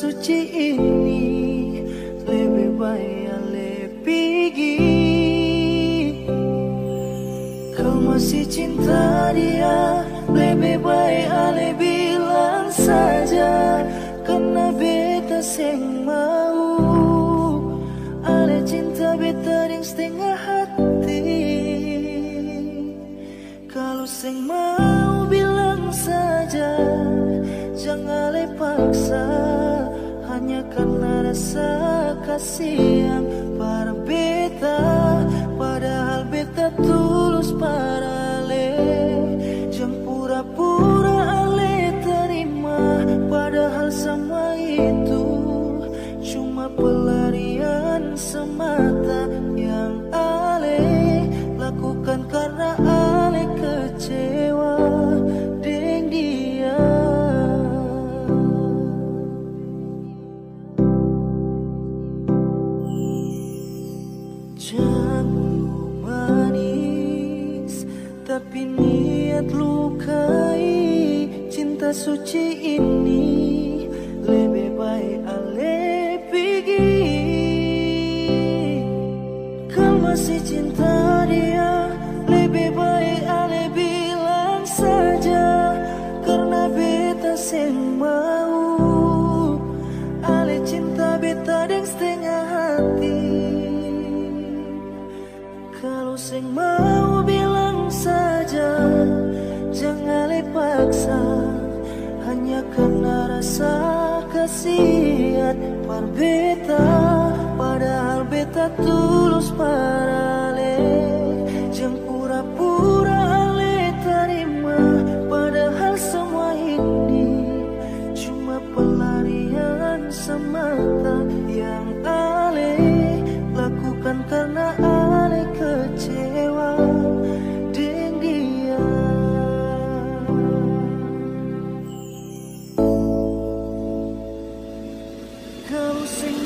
suci ini lebih baik ale pergi. Kau masih cinta dia, lebih baik ale bilang saja. Karena beta seng mau, ale cinta beta yang setengah hati. Kalau seng mau bilang saja, jangan ale paksa. Hanya karena rasa kasihan para beta, padahal beta tulus para ale. Jangan pura-pura ale terima, padahal semua itu cuma pelarian semata yang ale lakukan karena ale kecewa dengan dia. Jamu manis, tapi niat lukai. Cinta suci ini lebih baik ale pergi. Kau masih cinta dia, lebih baik ale bilang saja. Karena beta seng mau, ale cinta beta deng setengah hati. Kalau seng mau bilang saja, jangan ale paksa. Hanya karena rasa kasihan par beta, padahal beta tulus para ale. Jangan pura-pura ale terima, padahal semua ini cuma pelarian semata yang ale lakukan karena ale kecewa dengan dia. Kalau sing